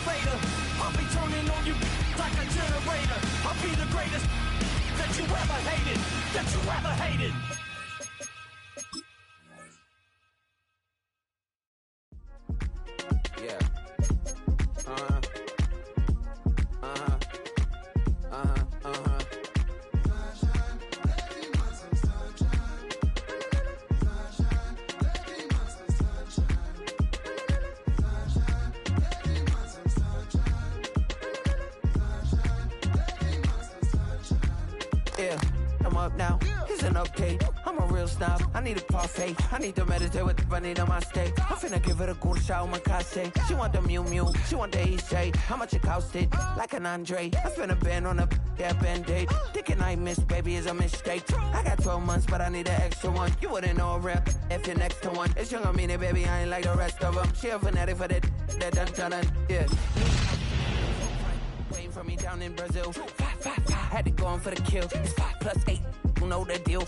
elevator. I'll be turning on you like a generator. I'll be the greatest that you ever hated. That you ever hated. Yeah, I'm up now. It's an update. I'm a real snob. I need a parfait. I need to meditate with the bunny on my steak. I'm finna give it a good shot with my case. She want the Mew Mew. She want the EJ. How much it costed? Like an Andre. I spent a band on a band-aid. Thinking I missed, baby, is a mistake. I got 12 months, but I need an extra one. You wouldn't know a rep if you're next to one. It's young, I mean it, baby. I ain't like the rest of them. She a fanatic for that dun. Yeah. Waiting for me down in Brazil. Had to go on for the kill. It's 5 plus 8. You know the deal.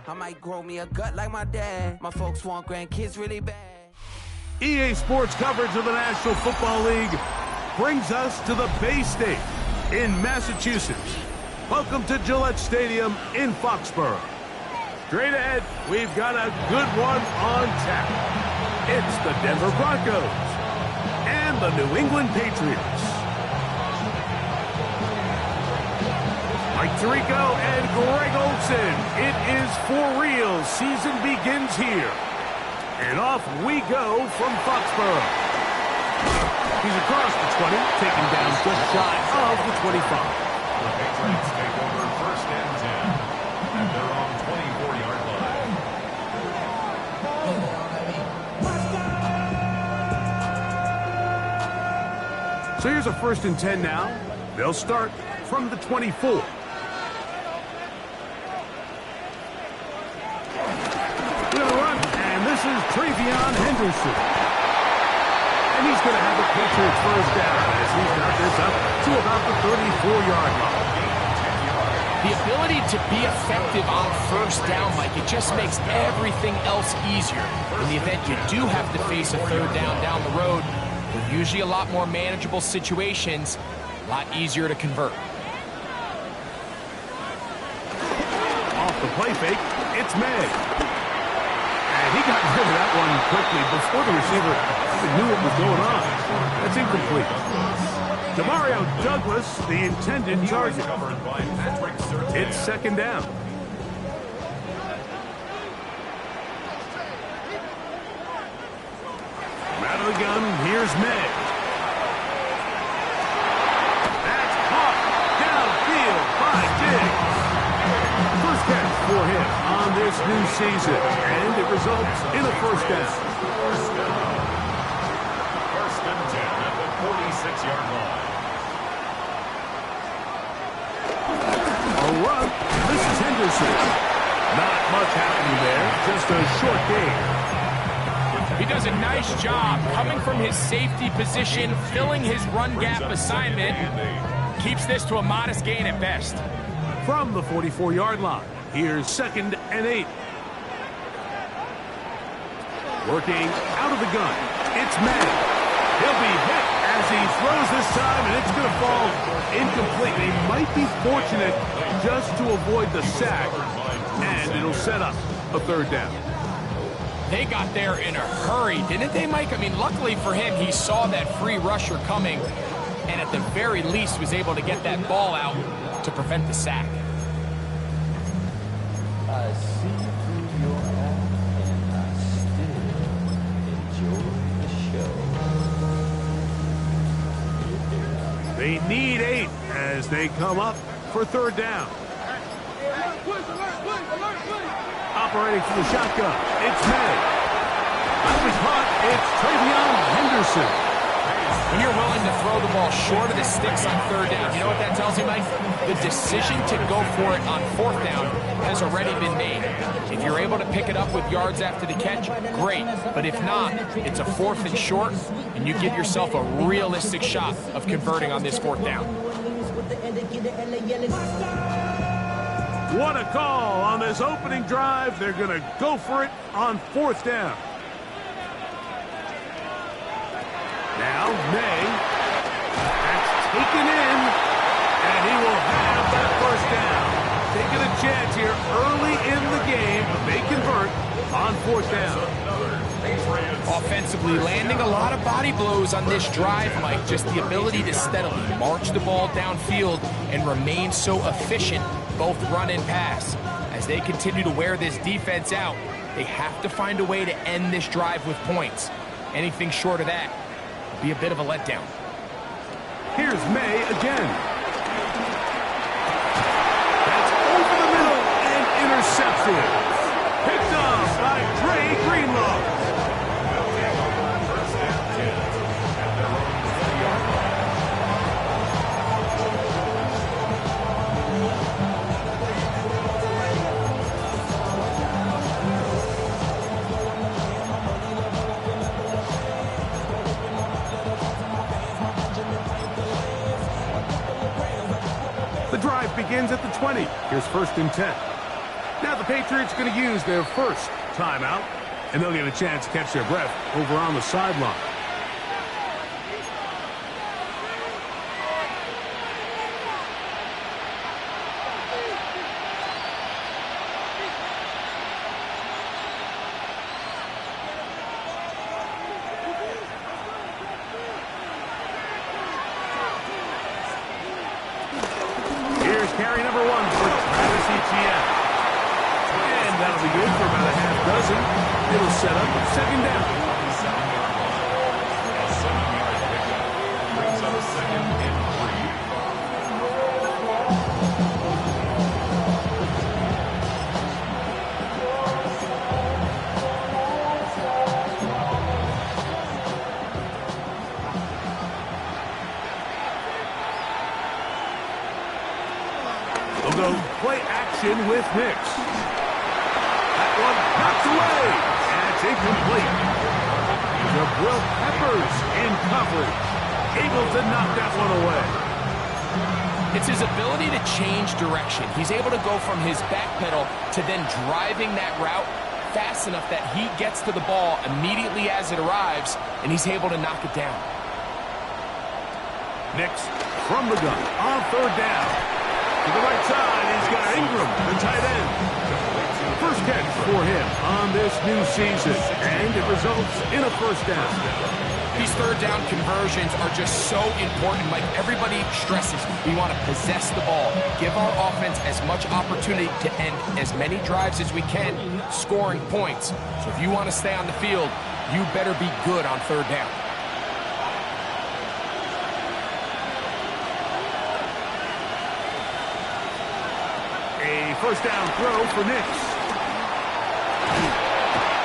I might grow me a gut like my dad. My folks want grandkids really bad. EA Sports coverage of the National Football League brings us to the Bay State in Massachusetts. Welcome to Gillette Stadium in Foxborough. Straight ahead, we've got a good one on tap. It's the Denver Broncos and the New England Patriots. Mike Tirico and Greg Olson. It is for real. Season begins here. And off we go from Foxborough. He's across the 20, taken down just shy of the 25. The Patriots take over 1st and 10. And they're on 24-yard line. So here's a 1st and 10 now. They'll start from the 24. This is Travion Henderson. And he's going to have the Patriots 1st down as he's got this up to about the 34-yard line. The ability to be effective on 1st down, Mike, it just makes everything else easier. In the event you do have to face a 3rd down the road, they're usually a lot more manageable situations, a lot easier to convert. Off the play fake, it's May. He got rid of that one quickly before the receiver even knew what was going on. That's incomplete. Demario Douglas, the intended target. It's 2nd down. Out of the gun, here's May. That's caught downfield by Diggs. First catch for him on this new season, and it results in a 1st down. 1st and 10 at the 46-yard line. A run. This is Henderson. Not much happening there, just a short gain. He does a nice job coming from his safety position, filling his run gap assignment. Keeps this to a modest gain at best. From the 44-yard line, here's 2nd and 8. Working out of the gun, it's May. He'll be hit as he throws this time, and it's going to fall incomplete. They might be fortunate just to avoid the sack, and it'll set up a 3rd down. They got there in a hurry, didn't they, Mike? I mean, luckily for him, he saw that free rusher coming, and at the very least was able to get that ball out to prevent the sack. I see through your hat, and I still enjoy the show. They need 8 as they come up for 3rd down. Operating from the shotgun, it's May. Out of his hunt, it's Travion Henderson. When you're willing to throw the ball short of the sticks on third down, you know what that tells me, Mike? The decision to go for it on fourth down has already been made. If you're able to pick it up with yards after the catch, great. But if not, it's a 4th and short, and you give yourself a realistic shot of converting on this 4th down. What a call on this opening drive. They're going to go for it on 4th down. Now, May. That's taken in, and he will have that 1st down. Taking a chance here early in the game, but they convert on 4th down. Offensively, landing a lot of body blows on this drive, Mike. Just the ability to steadily march the ball downfield and remain so efficient, both run and pass. As they continue to wear this defense out, they have to find a way to end this drive with points. Anything short of that would be a bit of a letdown. Here's May again. That's over the middle and intercepted. Picked off by Dre Greenlaw. The drive begins at the 20. Here's 1st and 10. Now the Patriots are going to use their first timeout, and they'll get a chance to catch their breath over on the sideline. Carry number 1 for Travis Etienne. And that'll be good for about a half dozen. It'll set up a 2nd down. A 7-yard pickup brings up 2nd and 3. They'll go play action with Nix. That one knocked away, and it's incomplete. Jabril Peppers in coverage, able to knock that one away. It's his ability to change direction. He's able to go from his back pedal to then driving that route fast enough that he gets to the ball immediately as it arrives, and he's able to knock it down. Nix from the gun on 3rd down. To the right side, he's got Ingram, the tight end. First catch for him on this new season, and it results in a 1st down. These 3rd down conversions are just so important. Like everybody stresses, we want to possess the ball, give our offense as much opportunity to end as many drives as we can, scoring points. So if you want to stay on the field, you better be good on 3rd down. A 1st down throw for Nix.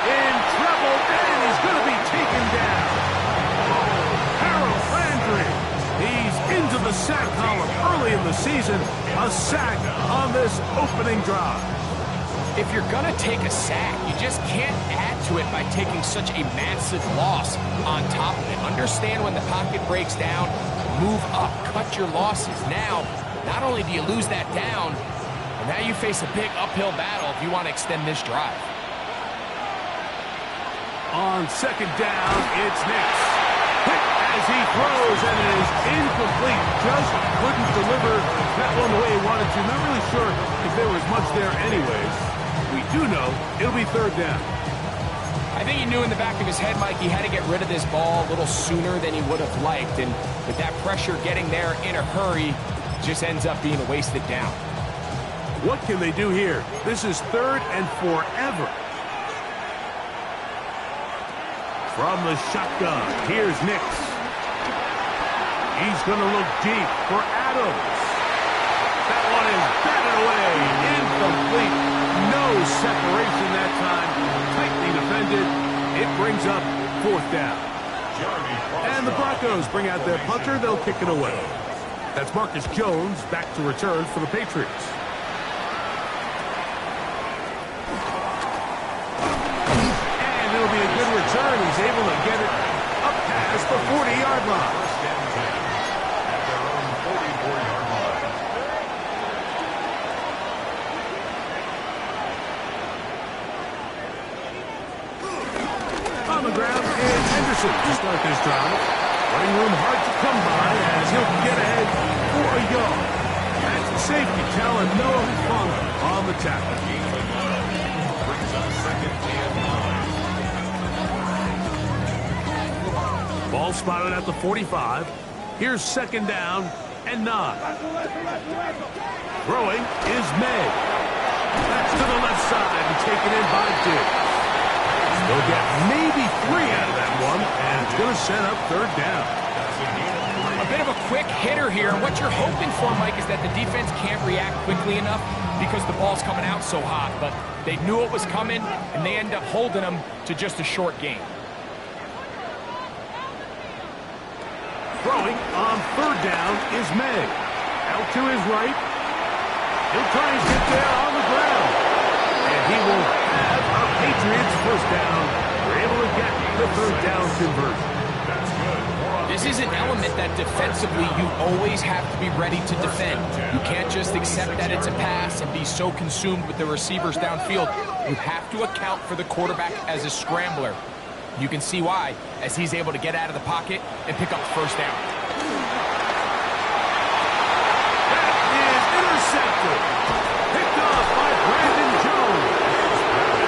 In trouble, and he's going to be taken down. Harold Landry. He's into the sack column early in the season. A sack on this opening drive. If you're going to take a sack, you just can't add to it by taking such a massive loss on top of it. Understand when the pocket breaks down, move up, cut your losses. Now, not only do you lose that down, now you face a big uphill battle if you want to extend this drive. On 2nd down, it's Nix. Quick as he throws, and it is incomplete. Just couldn't deliver that one the way he wanted to. Not really sure if there was much there anyways. We do know it'll be 3rd down. I think he knew in the back of his head, Mike, he had to get rid of this ball a little sooner than he would have liked. And with that pressure getting there in a hurry, it just ends up being a wasted down. What can they do here? This is 3rd and forever. From the shotgun, here's Nix. He's going to look deep for Adams. That one is batted away. Incomplete. No separation that time. Tightly defended. It brings up 4th down. And the Broncos bring out their punter. They'll kick it away. That's Marcus Jones back to return for the Patriots. And it'll be a good return. He's able to get it up past the 40-yard line. First and 10 at their own 44-yard line. On the ground is Henderson to start this drive. Running room hard to come by as he'll get ahead for a yard. That's the safety, telling Noah Fung on the tackle. Brings up second and 9. Ball spotted at the 45. Here's second down and 9. Throwing is May. That's to the left side and taken in by Diggs. They'll get maybe 3 out of that one, and it's going to set up third down. A bit of a quick hitter here, and what you're hoping for, Mike, is that the defense can't react quickly enough because the ball's coming out so hot, but they knew it was coming, and they end up holding them to just a short game. Throwing on third down is May. Out to his right. He'll try and get there on the ground. And he will have a Patriots first down. They're able to get the third down conversion. That's good. This is an element that defensively you always have to be ready to defend. You can't just accept that it's a pass and be so consumed with the receivers downfield. You have to account for the quarterback as a scrambler. You can see why, as he's able to get out of the pocket and pick up the first down. That is intercepted. Picked off by Brandon Jones.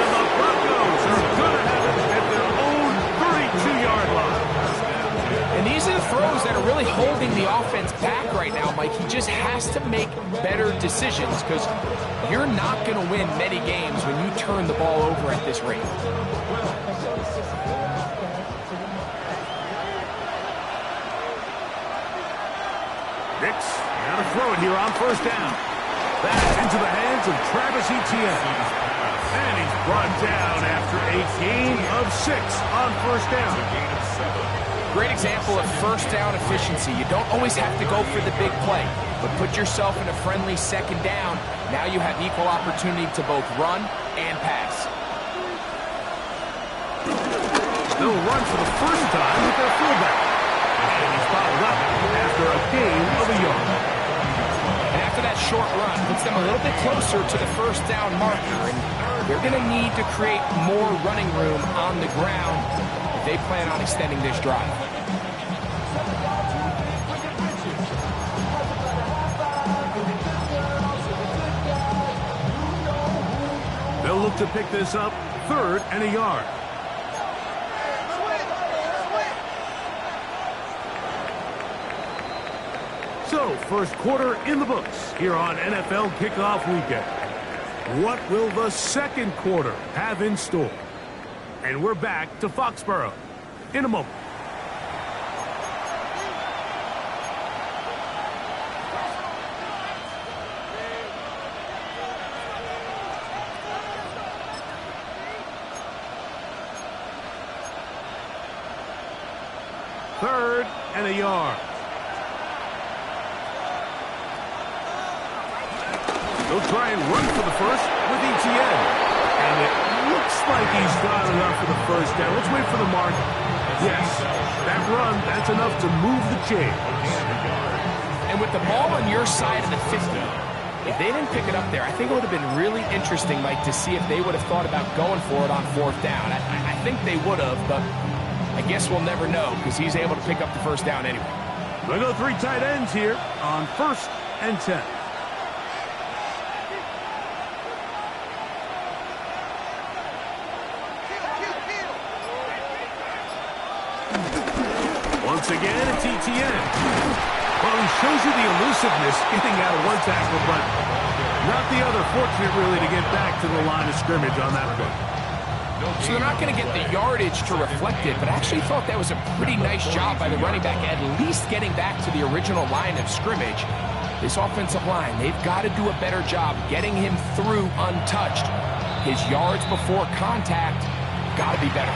And the Broncos are going to have it at their own 32-yard line. And these are the throws that are really holding the offense back right now, Mike. He just has to make better decisions because you're not going to win many games when you turn the ball over at this rate. Nix, now to throw it here on first down. That's into the hands of Travis Etienne. And he's brought down after a gain of 6 on first down. Great example of first down efficiency. You don't always have to go for the big play, but put yourself in a friendly second down. Now you have equal opportunity to both run and pass. They'll run for the first time with their fullback. And he's fouled up after a gain of a yard. And after that short run, puts them a little bit closer to the first down marker. And they're going to need to create more running room on the ground if they plan on extending this drive. They'll look to pick this up, third and a yard. So, first quarter in the books here on NFL Kickoff Weekend. What will the second quarter have in store? And we're back to Foxborough in a moment. Third and a yard. They'll try and run for the first with Etienne. And it looks like he's got enough for the first down. Let's wait for the mark. Yes, that run, that's enough to move the chains. And with the ball on your side of the 50, if they didn't pick it up there, I think it would have been really interesting, Mike, to see if they would have thought about going for it on fourth down. I think they would have, but I guess we'll never know because he's able to pick up the first down anyway. We'll go 3 tight ends here on first and 10. Once again, it's Etienne. Well, he shows you the elusiveness getting out of one tackle, but not the other. Fortunate, really, to get back to the line of scrimmage on that play. So they're not going to get the yardage to reflect it, but I actually thought that was a pretty nice job by the running back, at least getting back to the original line of scrimmage. This offensive line, they've got to do a better job getting him through untouched. His yards before contact got to be better.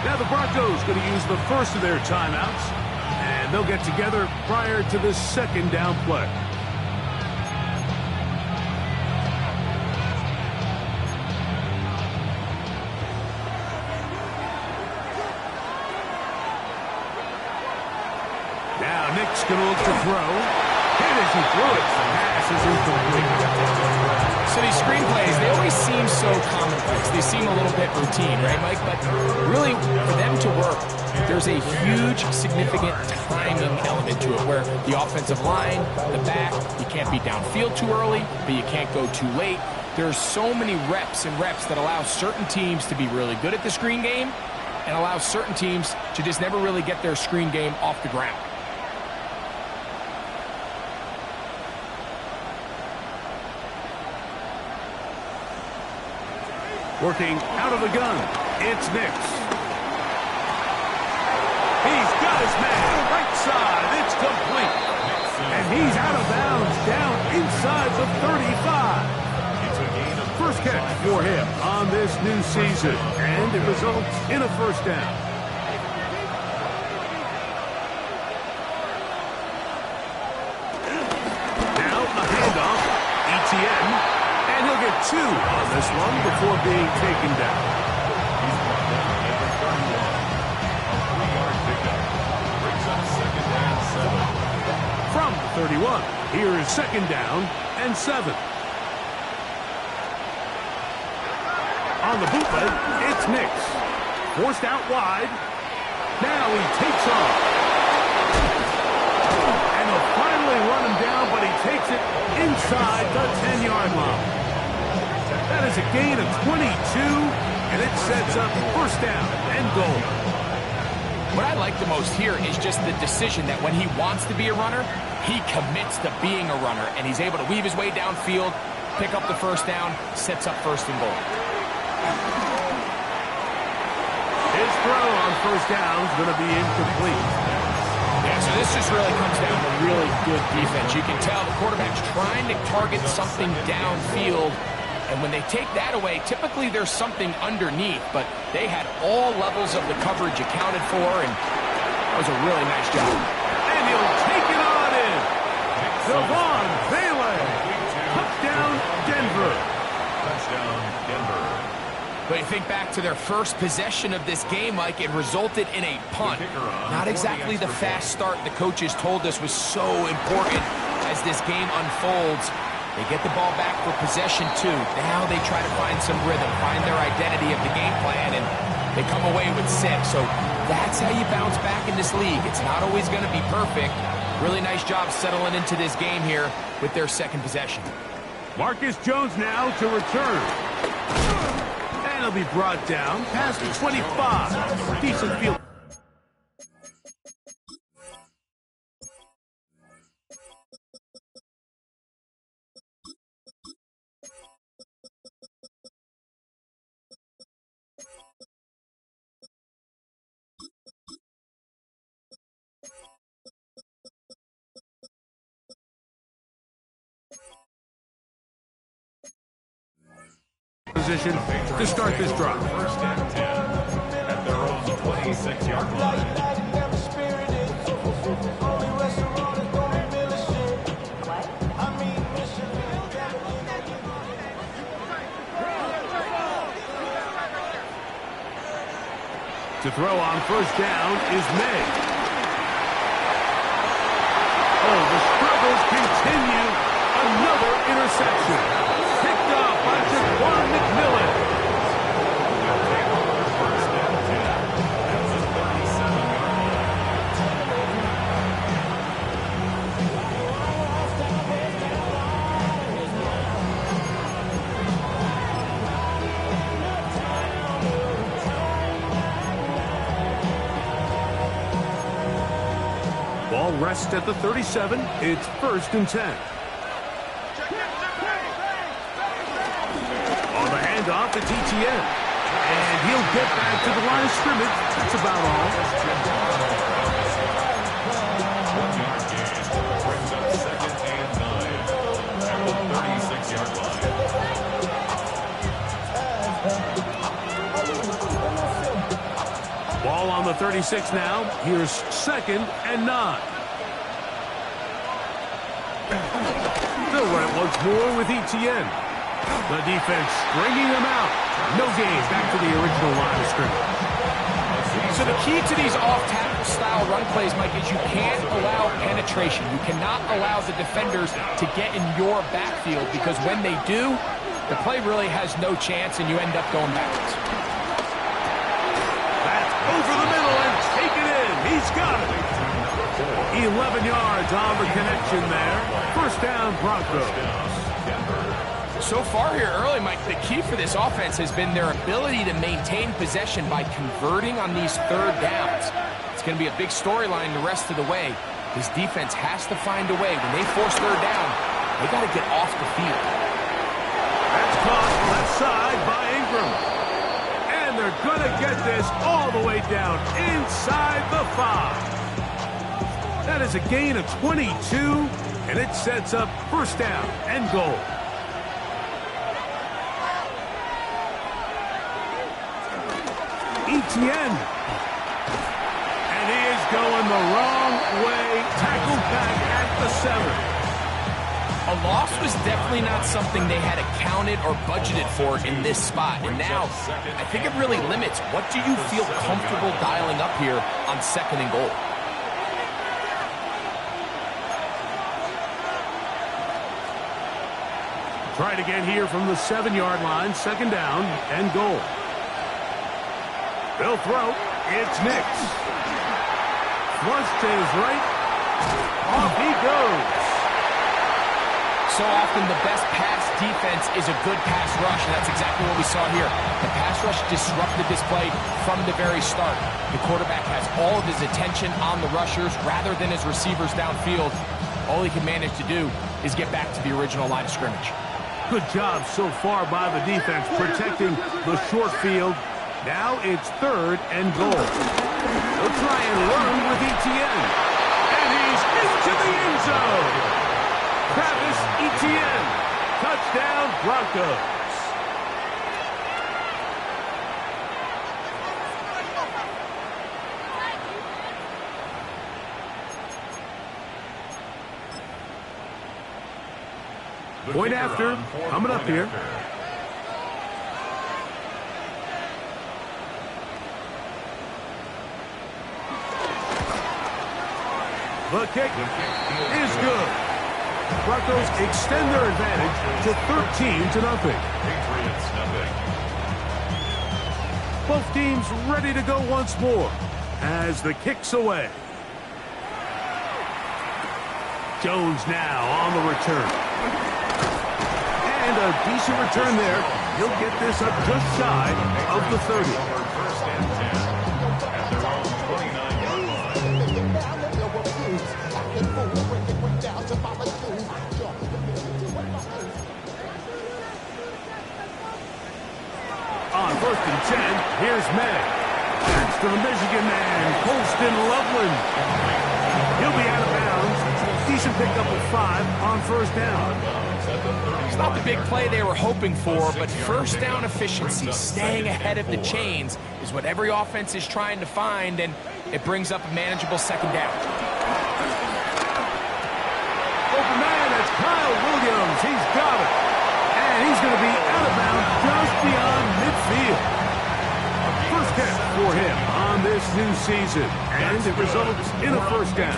Now the Broncos going to use the first of their timeouts, and they'll get together prior to the second down play. Now Nick's going to look to throw. Hit as he threw it. Pass is incomplete. So these screenplays, they always seem so commonplace. They seem a little bit routine, right, Mike? But really, for them to work, there's a huge, significant timing element to it where the offensive line, the back, you can't be downfield too early, but you can't go too late. There's so many reps and reps that allow certain teams to be really good at the screen game and allow certain teams to just never really get their screen game off the ground. Working out of the gun, it's Nix. He's got his man, right side, it's complete. And he's out of bounds, down inside the 35. First catch for him on this new season, and it results in a first down. Now a handoff, ETN. And he'll get 2 on this one before being taken down. He's brought down at the 31. A 3-yard pickup. Brings up second and 7. From the 31, here is second down and 7. On the bootleg, it's Nix. Forced out wide. Now he takes off. And they'll finally run him down, but he takes it inside the 10-yard line. That is a gain of 22, and it sets up first down and goal. What I like the most here is just the decision that when he wants to be a runner, he commits to being a runner, and he's able to weave his way downfield, pick up the first down, sets up first and goal. His throw on first down is going to be incomplete. Yeah, so this just really comes down to really good defense. You can tell the quarterback's trying to target something downfield, and when they take that away, typically there's something underneath, but they had all levels of the coverage accounted for, and that was a really nice job. And he'll take it on in. Devon Bailey. Touchdown, Denver. Touchdown, Denver. But you think back to their first possession of this game, Mike, it resulted in a punt. Not exactly the fast start the coaches told us was so important as this game unfolds. They get the ball back for possession 2. Now they try to find some rhythm, find their identity of the game plan, and they come away with 6. So that's how you bounce back in this league. It's not always going to be perfect. Really nice job settling into this game here with their second possession. Marcus Jones now to return. And he'll be brought down past the 25. Decent field. Position to start this drive. First and 10 at their own 26-yard line. To throw on first down is May. Oh, the struggles continue. Another interception. Picked up by Jaquan McMillan. First and 10 at the 37-yard line. Ball rests at the 37. It's first and 10. On the handoff, it's ETN. And he'll get back to the line of scrimmage. That's about all. 1-yard gain. Brings up second and 9 at the 36-yard line. the 36 now. Here's 2nd and 9. They'll run it once more with Etienne. The defense stringing them out. No gain. Back to the original line of scrimmage. So the key to these off-tackle style run plays, Mike, is you can't allow penetration. You cannot allow the defenders to get in your backfield, because when they do, the play really has no chance and you end up going backwards. That's over the middle and take it in. He's got it. 11 yards on the connection there. First down, Broncos. So far here early, Mike, the key for this offense has been their ability to maintain possession by converting on these third downs. It's going to be a big storyline the rest of the way. This defense has to find a way. When they force third down, they got to get off the field. That's caught left side by Ingram. And they're going to get this all the way down inside the 5. That is a gain of 22, and it sets up first down and goal. Etienne. And he is going the wrong way. Tackled back at the 7. A loss was definitely not something they had accounted or budgeted for in this spot. And now, I think it really limits. What do you feel comfortable dialing up here on 2nd and goal? Try it again here from the 7-yard line. 2nd down and goal. They'll throw. It's Nix. Flush to his right. Off he goes. So often the best pass defense is a good pass rush, and that's exactly what we saw here. The pass rush disrupted this play from the very start. The quarterback has all of his attention on the rushers rather than his receivers downfield. All he can manage to do is get back to the original line of scrimmage. Good job so far by the defense protecting the short field. Now it's 3rd and goal. They'll try and run with Etienne. And he's into the end zone. Travis Etienne. Touchdown, Broncos. Point after, coming up here. The kick is good. Broncos extend their advantage to 13-0. Patriots, nothing. Both teams ready to go once more as the kick's away. Jones now on the return. And a decent return there. He'll get this up just shy of the 30. First and 10 at their own 29-yard line. On 1st and 10, here's May. That's to the Michigan man, Colston Loveland. He'll be out of bounds. Decent pickup of 5 on 1st down. It's not the big play they were hoping for, but first down efficiency, staying ahead of the chains, is what every offense is trying to find, and it brings up a manageable 2nd down. Open man, that's Kyle Williams. He's got it. And he's going to be out of bounds just beyond midfield. First catch for him on this new season, and it results in a first down.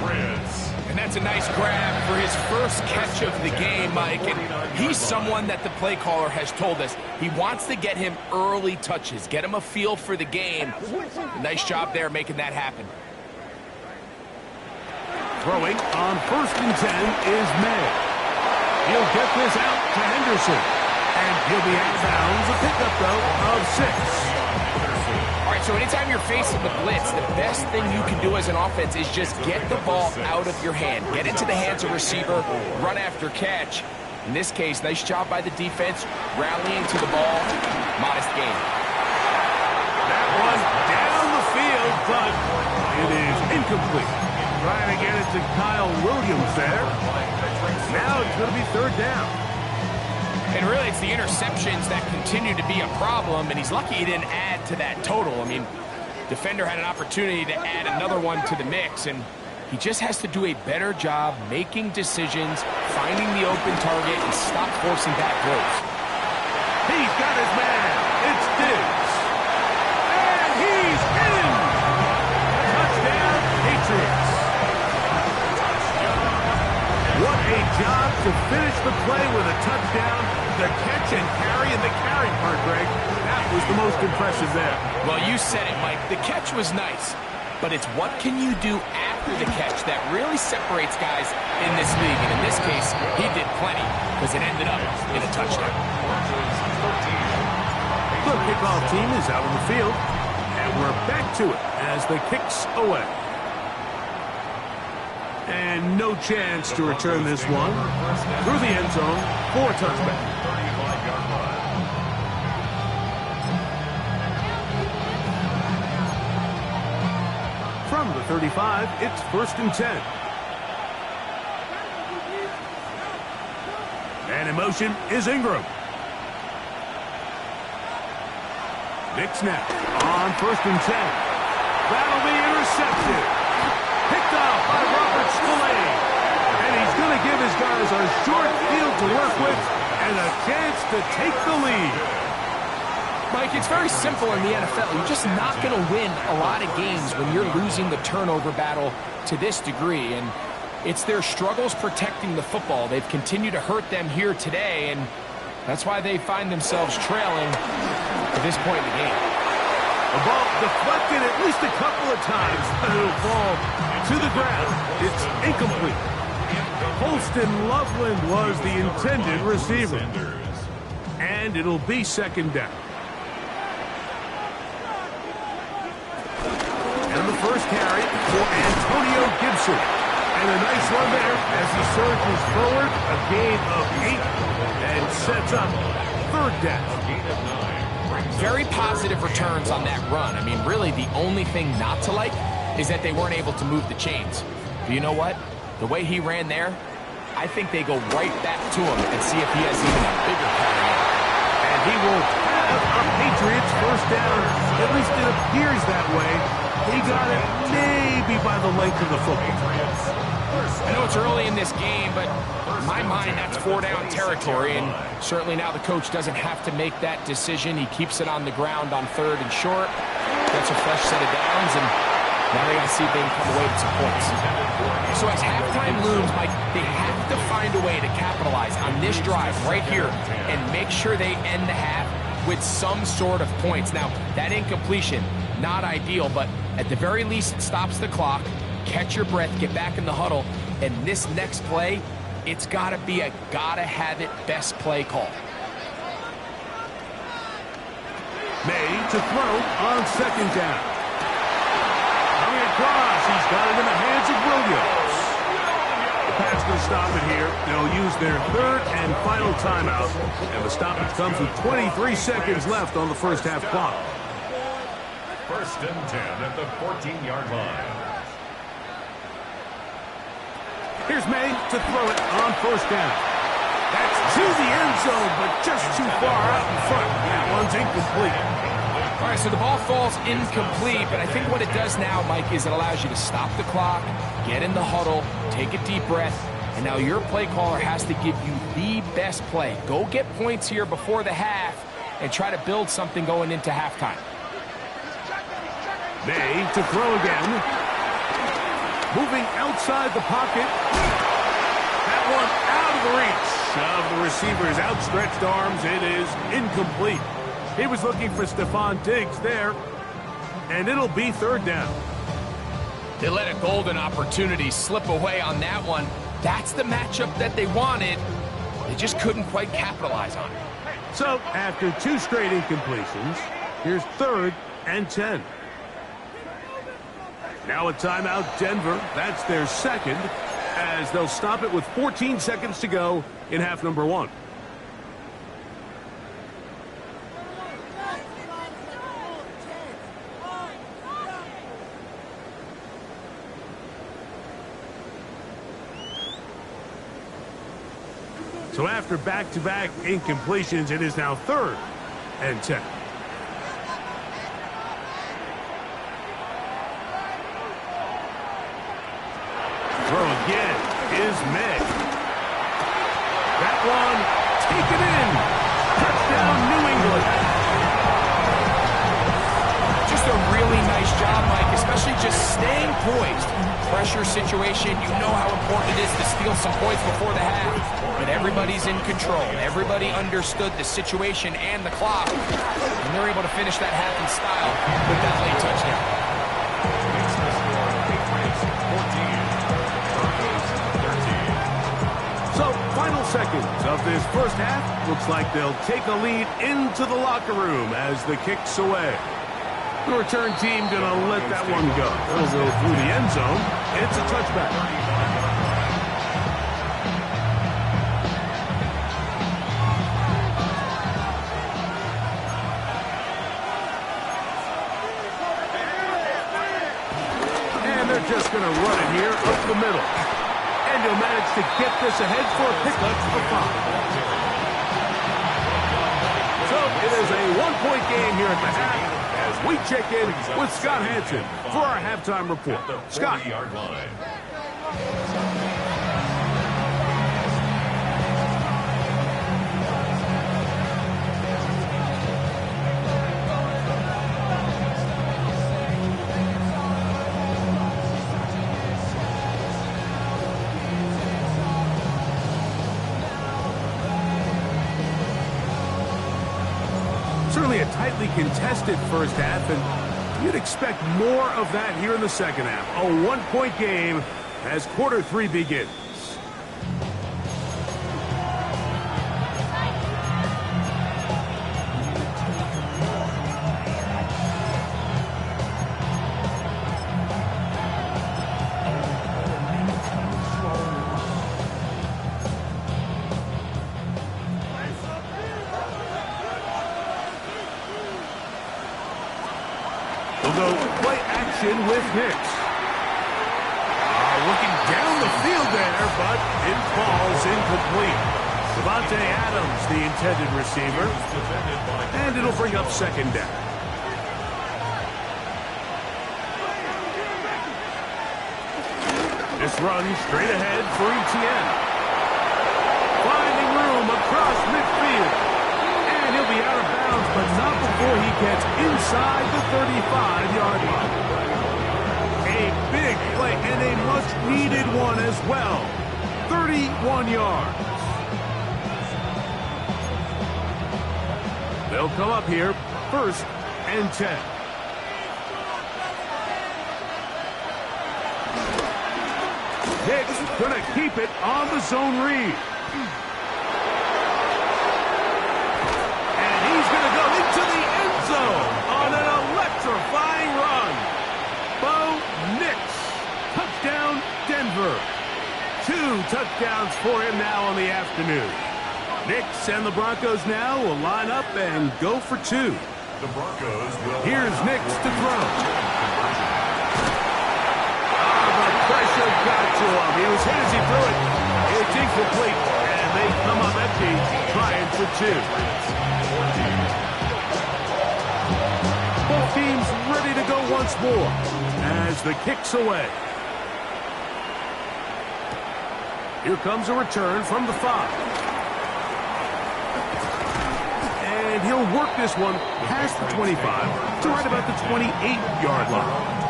And that's a nice grab for his first catch of the game, Mike. And he's someone that the play caller has told us he wants to get him early touches, get him a feel for the game. Nice job there making that happen. Throwing on 1st and 10 is May. He'll get this out to Henderson. And he'll be out of bounds. A pickup, though, of 6. All right, so anytime you're facing the blitz, the best thing you can do as an offense is just get the ball out of your hand. Get into the hands of receiver, run after catch. In this case, nice job by the defense, rallying to the ball. Modest gain. That one down the field, but it is incomplete. Trying to get it to Kyle Williams there. Now it's going to be 3rd down. And really, it's the interceptions that continue to be a problem, and he's lucky he didn't add to that total. I mean, Defender had an opportunity to add another one to the mix, and he just has to do a better job making decisions, finding the open target, and stop forcing back throws. He's got his man. It's Diggs. And he's in. Touchdown, Patriots. What a job to finish the play with a touchdown. The catch and carry, and the carry part, Greg, that was the most impressive there. Well, you said it, Mike. The catch was nice, but it's what can you do after the catch that really separates guys in this league. And in this case, he did plenty because it ended up in a touchdown. The kickoff team is out on the field, and we're back to it as the kick's away. And no chance to return this one through the end zone for a touchback. From the 35, it's 1st and 10. And in motion is Ingram. Big snap on 1st and 10. That'll be intercepted. Picked off by Robert Spillane. And he's going to give his guys a short field to work with and a chance to take the lead. Mike, it's very simple in the NFL. You're just not going to win a lot of games when you're losing the turnover battle to this degree. And it's their struggles protecting the football. They've continued to hurt them here today, and that's why they find themselves trailing at this point in the game. The ball deflected at least a couple of times, but it'll fall to the ground. It's incomplete. Holston Loveland was the intended receiver. And it'll be 2nd down. And the first carry for Antonio Gibson. And a nice run there as he surges forward, a gain of 8, and sets up 3rd down. Very positive returns on that run. I mean, really, the only thing not to like is that they weren't able to move the chains. But you know what? The way he ran there, I think they go right back to him and see if he has even a bigger carry. And he will have a Patriots 1st down. At least it appears that way. He got it maybe by the length of the football. I know it's early in this game, but in my mind, that's 4-down territory, and certainly now the coach doesn't have to make that decision. He keeps it on the ground on 3rd and short, gets a fresh set of downs, and now they got to see if they can come away with some points. So as halftime looms, Mike, they have to find a way to capitalize on this drive right here and make sure they end the half with some sort of points. Now, that incompletion, not ideal, but at the very least, it stops the clock. Catch your breath, get back in the huddle, and this next play, it's got to be a gotta-have-it best play call. May to throw on 2nd down. Coming across, he's got it in the hands of Williams. The Pats going to stop it here. They'll use their 3rd and final timeout, and the stoppage comes with 23 seconds left on the first half clock. 1st and 10 at the 14-yard line. Here's May to throw it on 1st down. That's to the end zone, but just too far out in front. That one's incomplete. All right, so the ball falls incomplete, but I think what it does now, Mike, is it allows you to stop the clock, get in the huddle, take a deep breath, and now your play caller has to give you the best play. Go get points here before the half and try to build something going into halftime. May to throw again. Moving outside the pocket. That one out of the reach of the receiver's outstretched arms. It is incomplete. He was looking for Stephon Diggs there, and it'll be 3rd down. They let a golden opportunity slip away on that one. That's the matchup that they wanted. They just couldn't quite capitalize on it. So, after 2 straight incompletions, here's 3rd and 10. Now a timeout, Denver. That's their 2nd, as they'll stop it with 14 seconds to go in half number 1. So after back-to-back incompletions, it is now 3rd and 10. is May. That one taken in. Touchdown, New England. Just a really nice job, Mike, especially just staying poised. Pressure situation, you know how important it is to steal some points before the half. But everybody's in control. Everybody understood the situation and the clock. And they're able to finish that half in style with that late touchdown. So, final seconds of this first half. Looks like they'll take a lead into the locker room as the kick's away. The return team going to let that one go. It'll go through the end zone. It's a touchback. And they're just going to run it here up the middle. And he'll manage to get this ahead for a pickup for 5. So it is a one-point game here at the half. We check in with Scott Hansen for our halftime report. Scott. Certainly a tightly contested first half, and you'd expect more of that here in the second half. A one-point game as quarter 3 begins. Go play action with Hicks. Looking down the field there, but it falls incomplete. Devontae Adams, the intended receiver. And it'll bring up second down. This run straight ahead for Etienne. Finding room across midfield. And he'll be out of bounds, but not before he gets inside the 35-yard line. A big play and a much-needed one as well. 31 yards. They'll come up here, 1st and 10. Hicks going to keep it on the zone read. To the end zone on an electrifying run. Bo Nix. Touchdown, Denver. 2 touchdowns for him now on the afternoon. Nix and the Broncos now will line up and go for 2. The Broncos will. Here's Nix to throw. The pressure got to him. He was hit as he threw it. It's incomplete, and they come up empty, trying for 2. Both teams ready to go once more as the kick's away. Here comes a return from the 5. And he'll work this one past the 25 to right about the 28-yard line.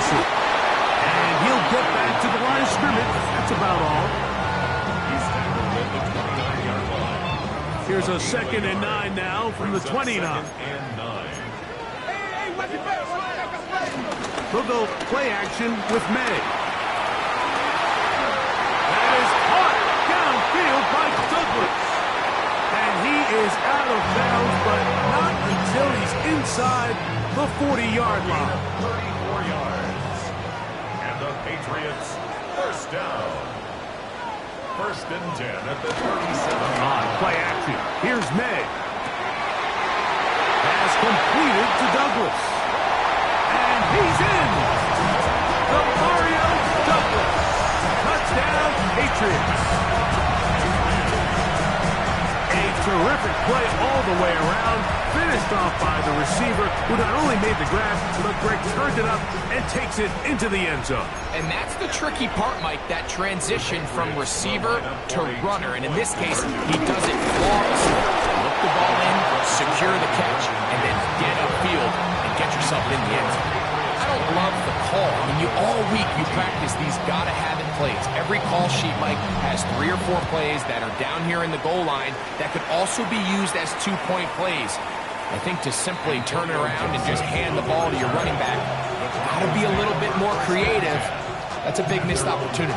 And he'll get back to the line of scrimmage. That's about all. Here's a 2nd and 9 now from the 29. They'll go play action with May. That is caught downfield by Douglas. And he is out of bounds, but not until he's inside the 40-yard line. 34 yards. And the Patriots, 1st down. 1st and 10 at the 37. On play action. Here's May. Pass completed to Douglas. And he Patriots. A terrific play all the way around, finished off by the receiver, who not only made the grab, but Greg turned it up and takes it into the end zone. And that's the tricky part, Mike, that transition from receiver to runner. And in this case, he does it flawlessly. Look the ball in, secure the catch, and then get upfield and get yourself in the end zone. I don't love the call. I mean, all week you practice these gotta-have-it plays. Every call sheet, Mike, has 3 or 4 plays that are down here in the goal line that could also be used as 2-point plays. I think to simply turn it around and just hand the ball to your running back, gotta be a little bit more creative. That's a big missed opportunity.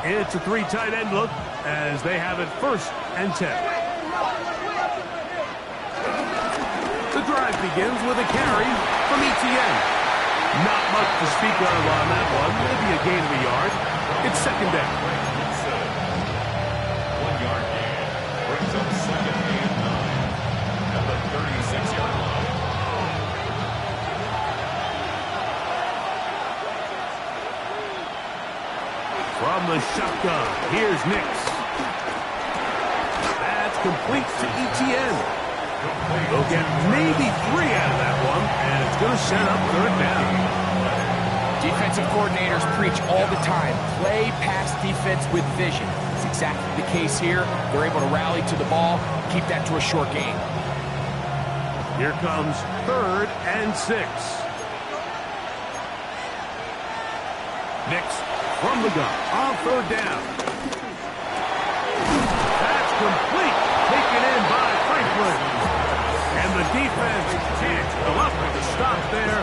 It's a 3 tight end look as they have it 1st and 10. The drive begins with a carry from Etienne. Not much to speak of on that one. Maybe a gain of a yard. It's 2nd down. 1-yard gain. Brings up 2nd and 9 at the 36-yard line. From the shotgun, here's Nix. That's complete to Etienne. They'll get maybe 3 out of that one, and it's going to set up 3rd down. Defensive coordinators preach all the time, play pass defense with vision. It's exactly the case here. They're able to rally to the ball, keep that to a short gain. Here comes 3rd and 6. Nix from the gun on 3rd down. That's complete. Taken in by Franklin. And the defense can't go up with the stop there.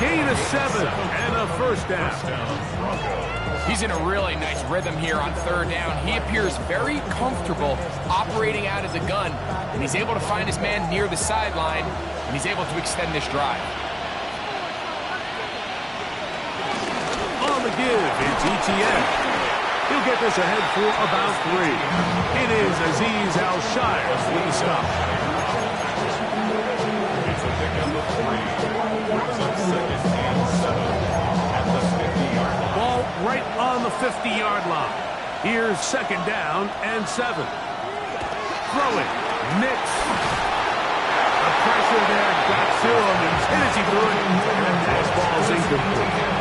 Gain of 7 and a 1st down. He's in a really nice rhythm here on 3rd down. He appears very comfortable operating out of the gun, and he's able to find his man near the sideline, and he's able to extend this drive. On the give, it's Etienne. He'll get this ahead for about 3. It is Azeez Al-Shire with the stop. It's a pickup of 3. Brings up 2nd and 7 at the 50-yard line. Ball right on the 50-yard line. Here's 2nd down and 7. Throwing, Nix. The pressure there got to him, and as he threw it, and that ball's incomplete.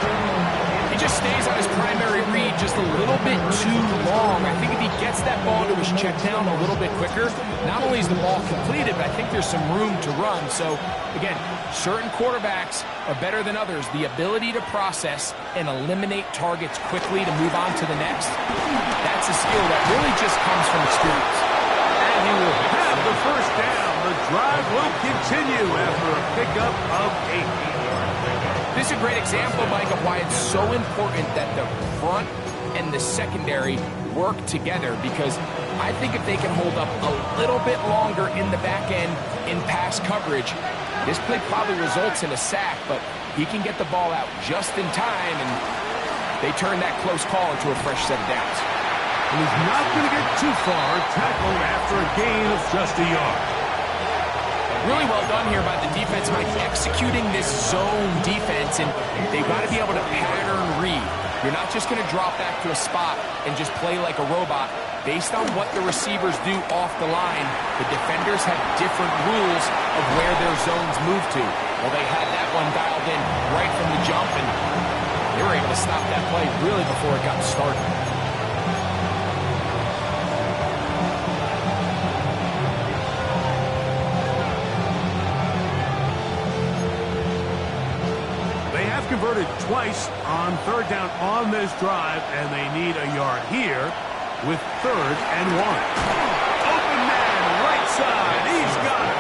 He just stays on his primary read just a little bit too long. I think if he gets that ball to his check down a little bit quicker, not only is the ball completed, but I think there's some room to run. So, again, certain quarterbacks are better than others. The ability to process and eliminate targets quickly to move on to the next, that's a skill that really just comes from experience. And he will have the 1st down. The drive will continue after a pickup of 8. This is a great example, Mike, of why it's so important that the front and the secondary work together, because I think if they can hold up a little bit longer in the back end in pass coverage, this play probably results in a sack, but he can get the ball out just in time, and they turn that close call into a fresh set of downs. And he's not going to get too far, tackled after a gain of just a yard. Really well done here by the defense, Mike, executing this zone defense, and they've got to be able to pattern read. You're not just going to drop back to a spot and just play like a robot. Based on what the receivers do off the line, the defenders have different rules of where their zones move to. Well, they had that one dialed in right from the jump, and they were able to stop that play really before it got started. Converted twice on 3rd down on this drive, and they need a yard here with 3rd and 1. Open man, right side, he's got it.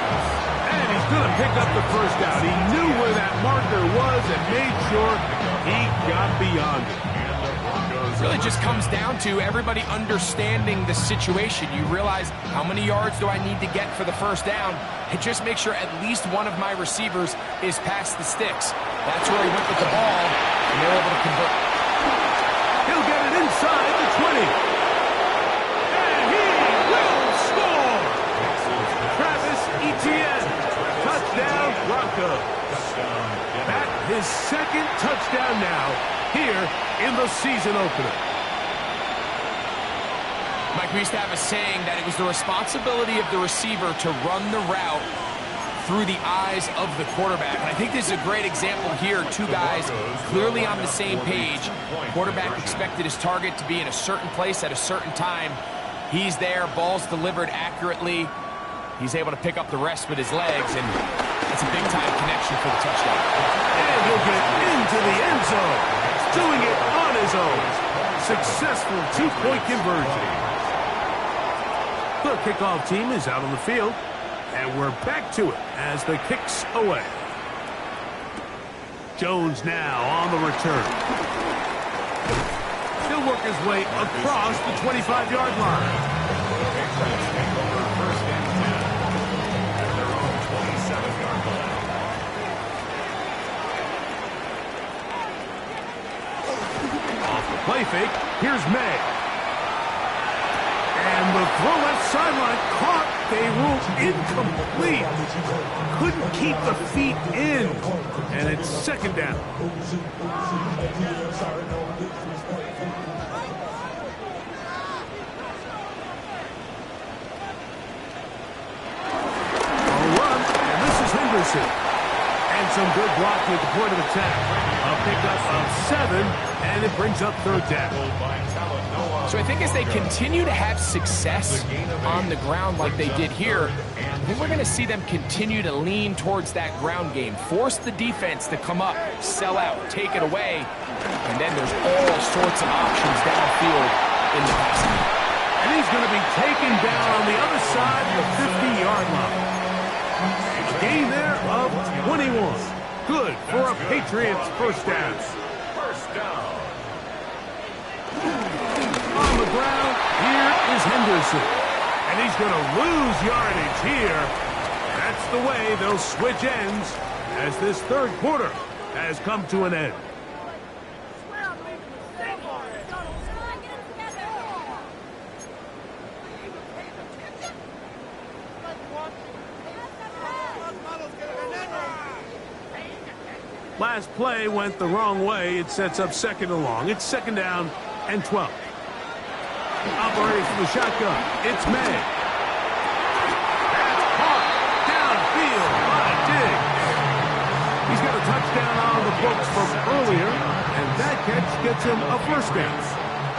And he's going to pick up the 1st down. He knew where that marker was and made sure he got beyond it. Really just comes down to everybody understanding the situation. You realize how many yards do I need to get for the 1st down, and just make sure at least one of my receivers is past the sticks. That's where he went with the ball, and they're able to convert. He'll get it inside. That his second touchdown now here in the season opener. Mike, we used to have a saying that it was the responsibility of the receiver to run the route through the eyes of the quarterback. And I think this is a great example here. Two guys clearly on the same page. Quarterback expected his target to be in a certain place at a certain time. He's there, ball's delivered accurately. He's able to pick up the rest with his legs, and it's a big-time connection for the touchdown. And he'll get into the end zone, doing it on his own. Successful two-point conversion. The kickoff team is out on the field, and we're back to it as the kick's away. Jones now on the return. He'll work his way across the 25-yard line. Play fake. Here's May. And the throw left sideline caught. They ruled incomplete. Couldn't keep the feet in. And it's second down. A run, and this is Henderson. And some good blocking at the point of attack. A pickup of 7, and it brings up third down. So I think as they continue to have success on the ground like they did here, I think we're going to see them continue to lean towards that ground game. Force the defense to come up, sell out, take it away, and then there's all sorts of options downfield in the passing game. And he's going to be taken down on the other side of the 50-yard line. Gain there of 21. Good for a Patriots first down. On the ground, here is Henderson. And he's going to lose yardage here. That's the way they'll switch ends as this third quarter has come to an end. Last play went the wrong way. It sets up second and long. It's second down and 12. Operating from the shotgun. It's May. That's caught downfield by Diggs. He's got a touchdown on the books from earlier, and that catch gets him a first down.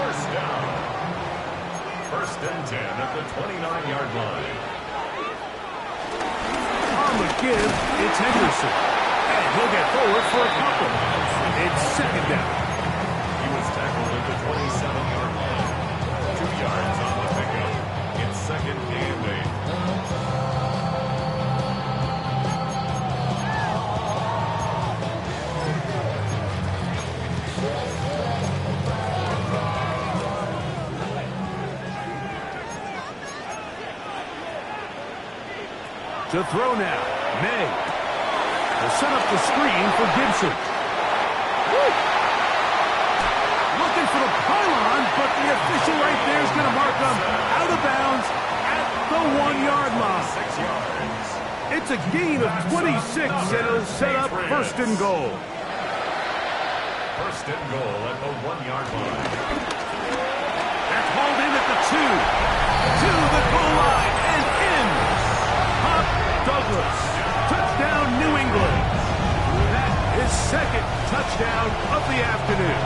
First down. First and 10 at the 29-yard line. On the give, it's Henderson. And he'll get forward for a couple. It's second down. He was tackled at the 27-yard line. 2 yards on the pickup. It's second and 8. To throw now, May. Will set up the screen for Gibson. Woo! Looking for the pylon, but the official right there is going to mark him out of bounds at the 1-yard line. 6 yards. It's a gain of 26, and it'll set up first and goal. First and goal at the 1-yard line. That's hauled in at the 2. To the goal line and in. Pop Douglas. Touchdown, New England. That is second touchdown of the afternoon.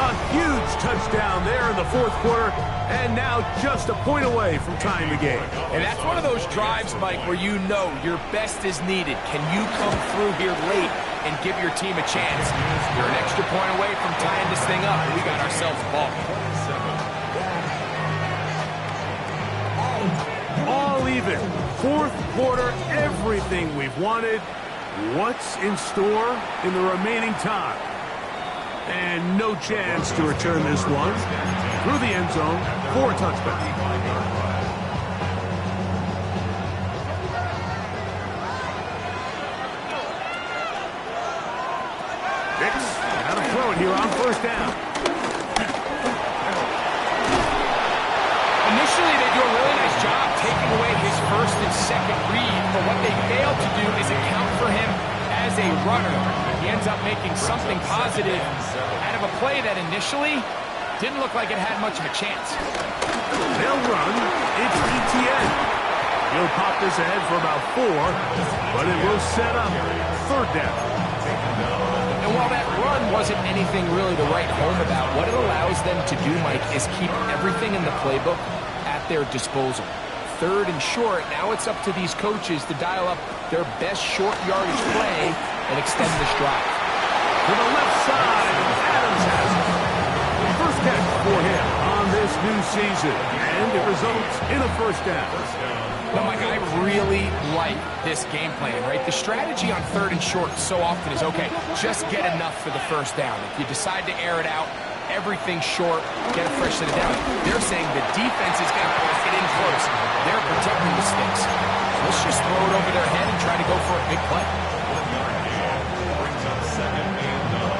A huge touchdown there in the fourth quarter, and now just a point away from tying the game. And that's one of those drives, Mike, where you know your best is needed. Can you come through here late and give your team a chance? You're an extra point away from tying this thing up, and we got ourselves a ball. All even. Fourth quarter, everything we've wanted. What's in store in the remaining time? And no chance to return this one through the end zone for a touchback. Hicks got to throw it here on first down. Initially, they do a really nice job taking away his first and second read, but what they failed to do is account for him as a runner. He ends up making something positive out of a play that initially didn't look like it had much of a chance. They'll run. It's ETN. He'll pop this ahead for about 4, but it will set up third down. And while that run wasn't anything really to write home about, what it allows them to do, Mike, is keep everything in the playbook at their disposal. Third and short, now it's up to these coaches to dial up their best short yardage play and extend this drive. To the left side, Adams has it. First catch for him on this new season, and it results in a first down. But, Mike, I really like this game plan, right? The strategy on third and short so often is, okay, just get enough for the first down. If you decide to air it out, everything short, get a fresh set of down. They're saying the defense is going to pack it in close. They're protecting the sticks. Let's just throw it over their head and try to go for a big play. Brings up 2nd and 9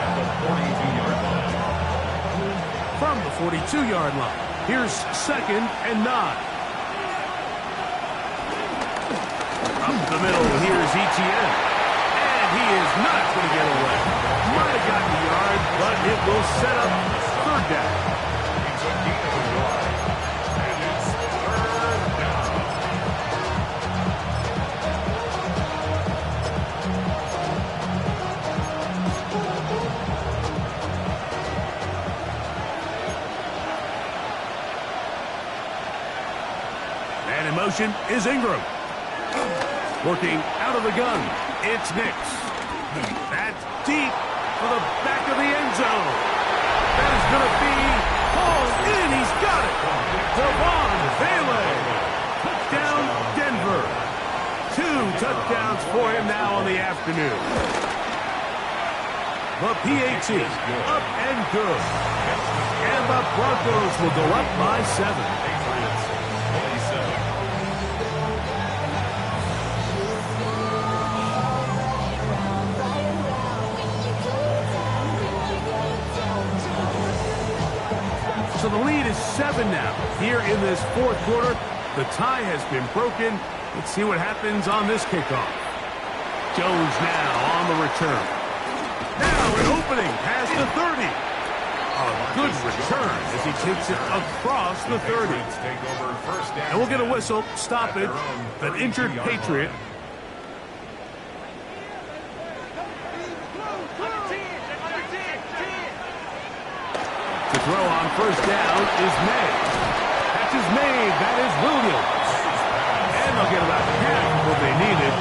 at the 42-yard line. From the 42-yard line, here's 2nd and 9. Up the middle, here's ETN. And he is not going to get away. Might have gotten the yard, but it will set up third down. He's a gain of a yard. And it's third down. And in motion is Ingram. Working out of the gun, it's Nix. That's deep for the back of the end zone. That is going to be hauled in. He's got it. Devon Bailey. Touchdown, Denver. 2 touchdowns for him now on the afternoon. The PAT up and good. And the Broncos will go up by 7. Patriots 27. So the lead is 7 now. Here in this fourth quarter, the tie has been broken. Let's see what happens on this kickoff. Jones now on the return. Now an opening past the 30. A good return as he takes it across the 30. Take over first down. And we'll get a whistle, stoppage, an injured Patriot. To throw on first down is May. Catch is made. That is Williams. And they'll get about half of what they needed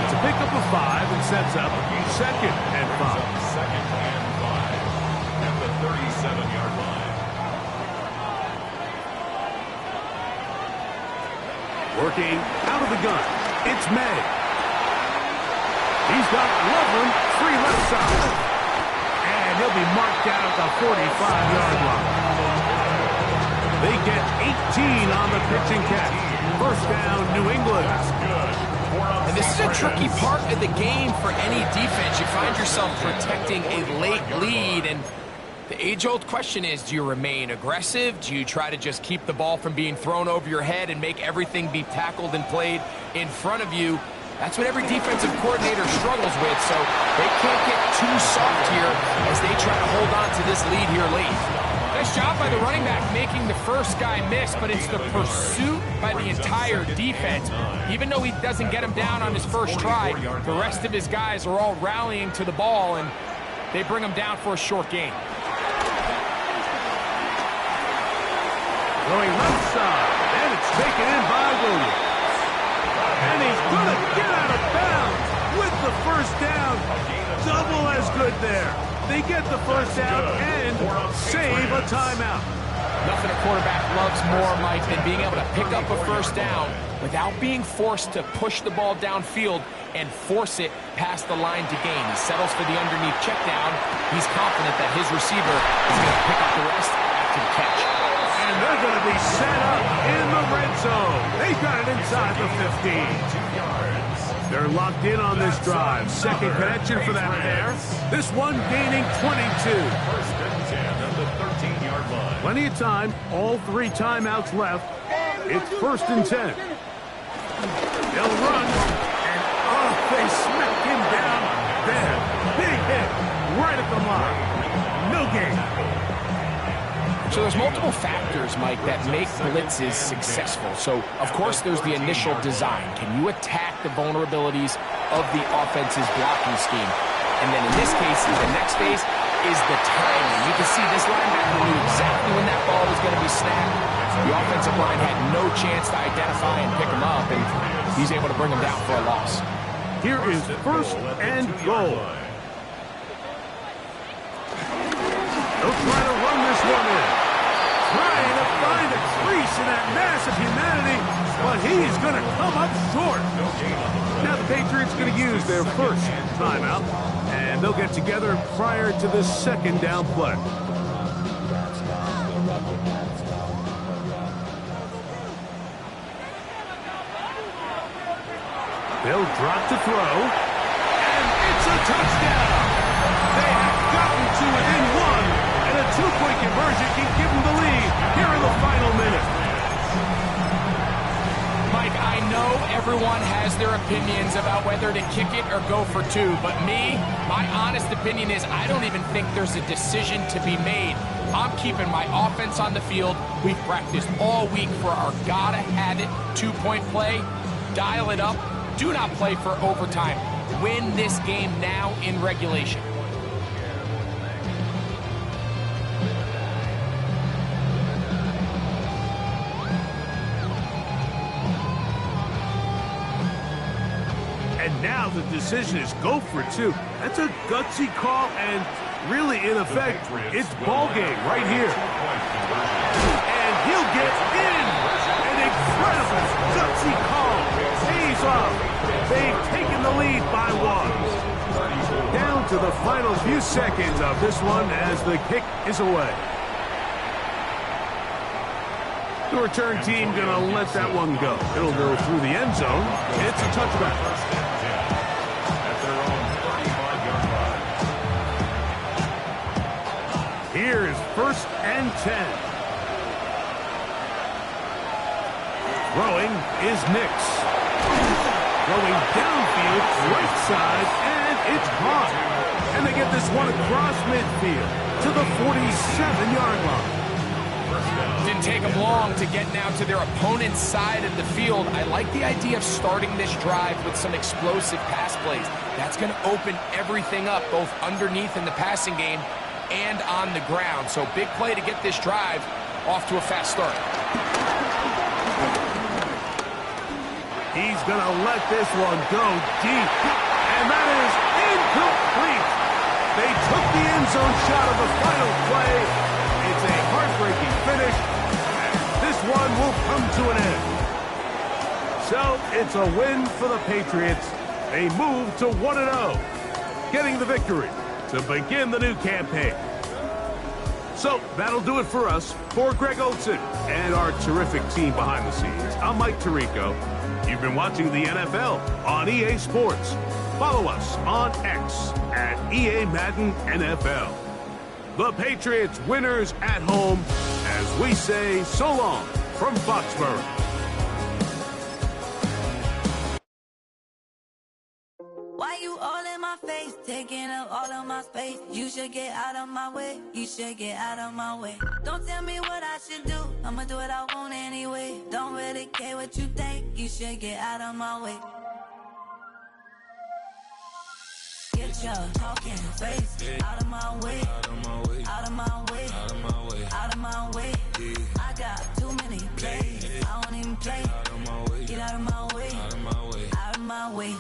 to pick up a 5 and sets up 2nd and 5. 2nd and 5 at the 37-yard line. Working out of the gun. It's May. He's got Loveland free left side. And he'll be marked down at the 45-yard line. They get 18 on the pitch and catch. First down, New England. And this is a tricky part of the game for any defense. You find yourself protecting a late lead, and the age-old question is, do you remain aggressive? Do you try to just keep the ball from being thrown over your head and make everything be tackled and played in front of you? That's what every defensive coordinator struggles with, so they can't get too soft here as they try to hold on to this lead here late. Nice job by the running back making the first guy miss, but it's the pursuit by the entire defense. Even though he doesn't get him down on his first try, the rest of his guys are all rallying to the ball, and they bring him down for a short gain. Going left side, and it's taken in by Williams. And he's going to get out of bounds with the first down. Double as good there. They get the first down and save a timeout. Nothing a quarterback loves more, Mike, than being able to pick up a first down without being forced to push the ball downfield and force it past the line to gain. He settles for the underneath check down. He's confident that his receiver is going to pick up the rest after the catch. And they're going to be set up in the red zone. They got it inside the 15. They're locked in on this drive. Second connection for that pair. This one gaining 22. First and 10 at the 13-yard line. Plenty of time. All 3 timeouts left. It's first and 10. He'll run, and they smack him down there. Big hit right at the line. No gain. So there's multiple factors, Mike, that make blitzes successful. So, of course, there's the initial design. Can you attack the vulnerabilities of the offense's blocking scheme? And then in this case, the next phase is the timing. You can see this linebacker knew exactly when that ball was going to be snapped. The offensive line had no chance to identify and pick him up, and he's able to bring him down for a loss. Here is first and goal. They'll try to run this one in. Trying to find a crease in that mass of humanity, but he's going to come up short. Now the Patriots going to use their first timeout, and they'll get together prior to the second down play. They'll drop to throw, and it's a touchdown. They have gotten to within one, and a two-point conversion can give them the lead here in the final minute. Mike, I know everyone has their opinions about whether to kick it or go for two, but my honest opinion is I don't even think there's a decision to be made. I'm keeping my offense on the field. We've practiced all week for our gotta-have-it two-point play. Dial it up. Do not play for overtime. Win this game now in regulation. And now the decision is go for two. That's a gutsy call, and really, in effect, it's ball game right here. And he'll get in. An incredible gutsy call. Pays off. They've taken the lead by one. Down to the final few seconds of this one as the kick is away. The return team going to let that one go. It'll go through the end zone. It's a touchback. Here is first and 10. Throwing is Nix. Going downfield, right side, and it's caught. And they get this one across midfield to the 47-yard line. Didn't take them long to get now to their opponent's side of the field. I like the idea of starting this drive with some explosive pass plays. That's going to open everything up, both underneath in the passing game and on the ground. So big play to get this drive off to a fast start. He's going to let this one go deep. And that is incomplete. They took the end zone shot of the final play. It's a heartbreaking finish. And this one will come to an end. So it's a win for the Patriots. They move to 1-0, getting the victory to begin the new campaign. So that'll do it for us. For Greg Olson and our terrific team behind the scenes, I'm Mike Tirico. You've been watching the NFL on EA Sports. Follow us on X at EA Madden NFL. The Patriots winners at home as we say so long from Foxborough. Why you all in my face, taking up all of my space? You should get out of my way, you should get out of my way. Don't tell me what I should do, I'ma do what I want anyway. Don't really care what you think, you should get out of my way. Get your talking face out of my way, out of my way, out of my way, out of my way, out of my way. I got too many plays, I don't even play. Get out of my way, out of my way, out of my way.